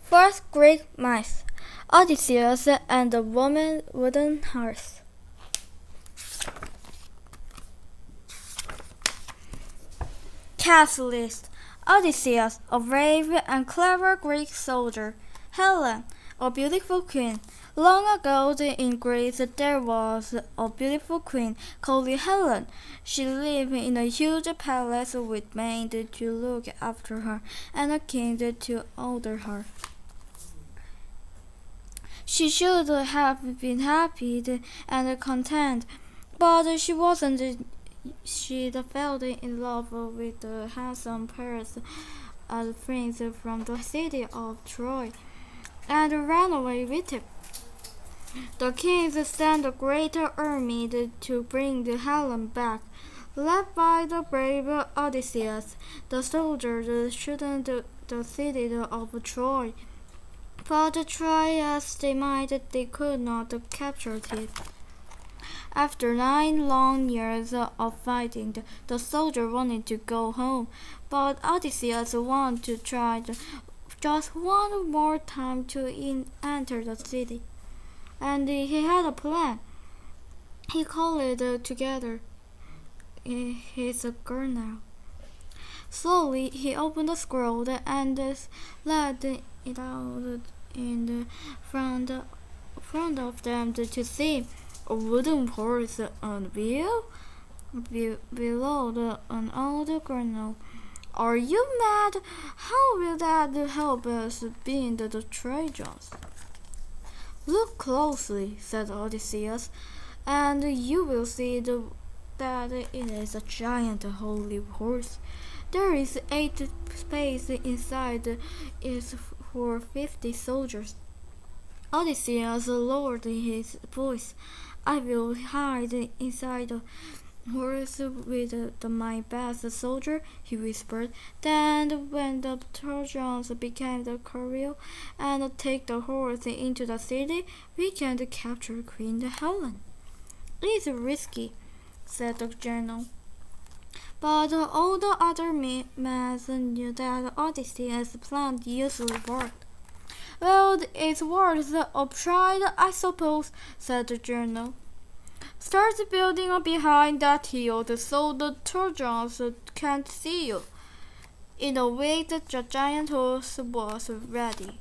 First Greek myth, Odysseus and the wooden horse. Cast list: Odysseus, a brave and clever Greek soldier. Helen, a beautiful queen. Long ago in Greece there was a beautiful queen called Helen. She lived in a huge palace with maids to look after her and a king to order her. She should have been happy and content, but she wasn't. She fell in love with the handsome prince from the city of Troy and ran away with him. The king sent a great army to bring Helen back. Led by the brave Odysseus, the soldiers shot the city of Troy. But try as they might, they could not capture it. After 9 long years of fighting, the soldier wanted to go home, but Odysseus wanted to try just one more time to enter the city. And he had a plan. He called together his journal. Slowly he opened the scroll and let it out in front of them to see a wooden horse on the wheel below an old journal. Are you mad? How will that help us beat the Trojans? Look closely, said Odysseus, and you will see that it is a giant holy horse. There is 8 space inside it for 50 soldiers. Odysseus lowered his voice. I will hide inside the horse with my best soldier, he whispered. Then when the Trojans became the quarrel and take the horse into the city, we can capture Queen Helen. It's risky, said the general. But all the other men knew that Odysseus' plan usually worked. Well, it's worth a try, I suppose, said the general. Start building behind that hill so the Trojans can't see you. In a week, the giant horse was ready.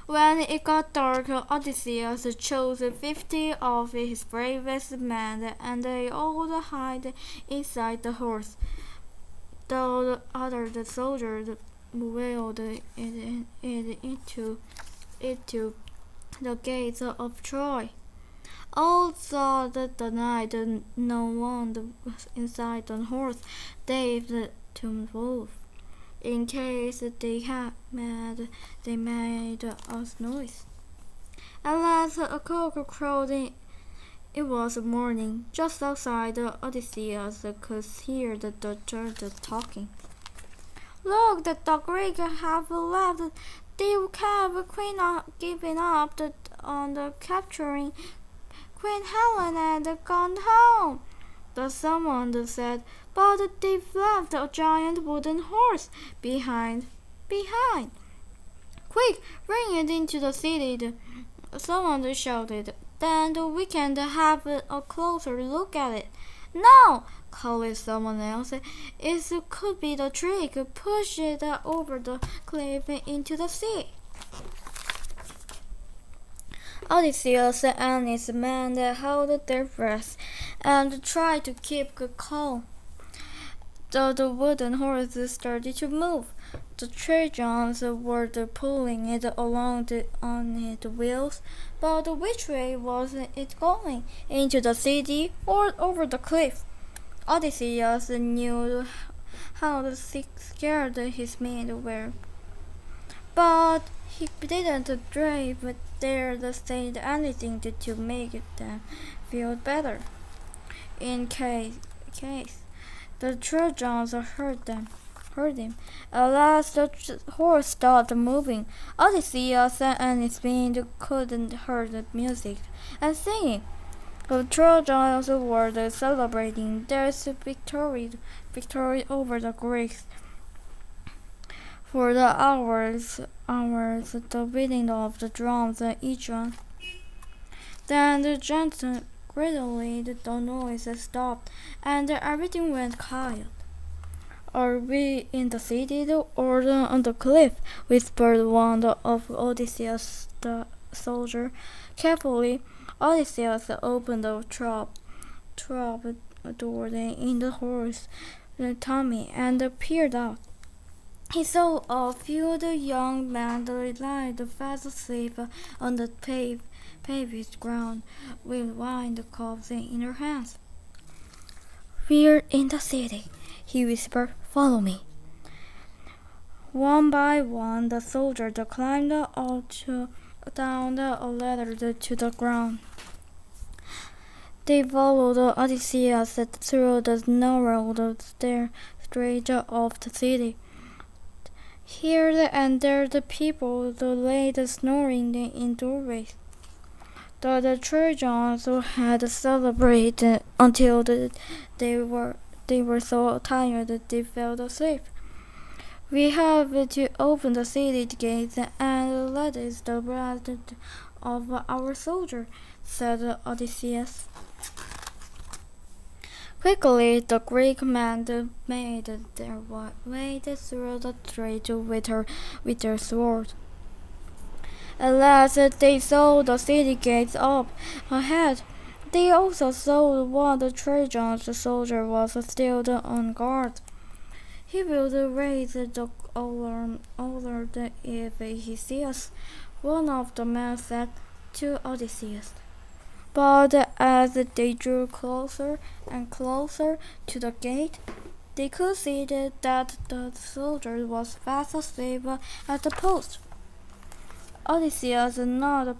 When it got dark, Odysseus chose 50 of his bravest men, and they all hid inside the horse. The other soldiers wheeled it into the gates of Troy. All saw that the night no one was inside the horse, they to move. In case they made a noise. At last a cock crowed. It was morning. Just outside, Odysseus could hear the children talking. Look, the Greeks have left. They have given up on the capturing Queen Helen and gone home. Someone said, but they've left a giant wooden horse behind. Quick, bring it into the city, someone shouted. Then we can have a closer look at it. No, called someone else. It could be the trick. Push it over the cliff into the sea. Odysseus and his men held their breath and tried to keep calm. Though the wooden horse started to move, the Trojans were pulling it along on its wheels. But which way was it going? Into the city or over the cliff? Odysseus knew how scared his men were. But he didn't dare to say anything to make them feel better. In case the Trojans heard him. At last the horse stopped moving. Odysseus and his men couldn't hear the music and singing. The Trojans were celebrating their victory over the Greeks. For the hours, the beating of the drums each one. Then gradually the noise stopped, and everything went quiet. "Are we in the city or on the cliff?" whispered one of Odysseus the soldier. Carefully, Odysseus opened the trap door in the horse tummy and peered out. He saw a few young men lying fast asleep on the paved ground, with wine cups in their hands. "We're in the city," he whispered. "Follow me." One by one, the soldiers climbed down a ladder to the ground. They followed Odysseus through the narrow streets of the city. Here and there the people lay snoring in doorways. The Trojans had celebrated until they were so tired they fell asleep. "We have to open the city gates and let the blood of our soldier," said Odysseus. Quickly, the Greek men made their way through the street with their swords. At last, they saw the city gates up ahead. They also saw one of the Trojans soldier was still on guard. "He will raise the alarm if he sees us," one of the men said to Odysseus. But as they drew closer and closer to the gate, they could see that the soldier was fast asleep at the post. Odysseus nodded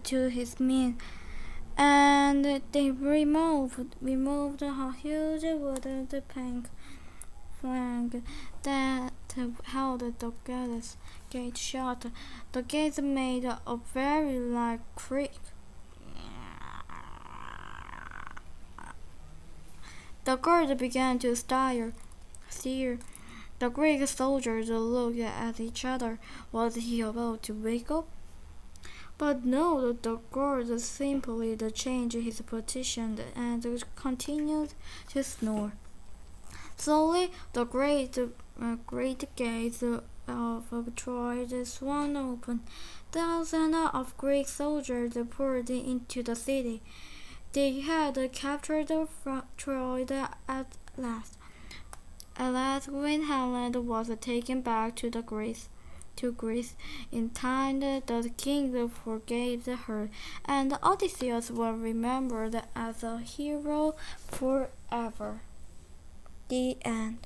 to his men, and they removed a huge wooden plank that held the gate shut. The gate made a very loud creak. The guard began to steer. The Greek soldiers looked at each other. Was he about to wake up? But no, the guard simply changed his position and continued to snore. Slowly, the great gates of Troy swung open. Thousands of Greek soldiers poured into the city. They had captured Troy at last. At last, Queen Helen was taken back to Greece. In time, the king forgave her, and Odysseus was remembered as a hero forever. The end.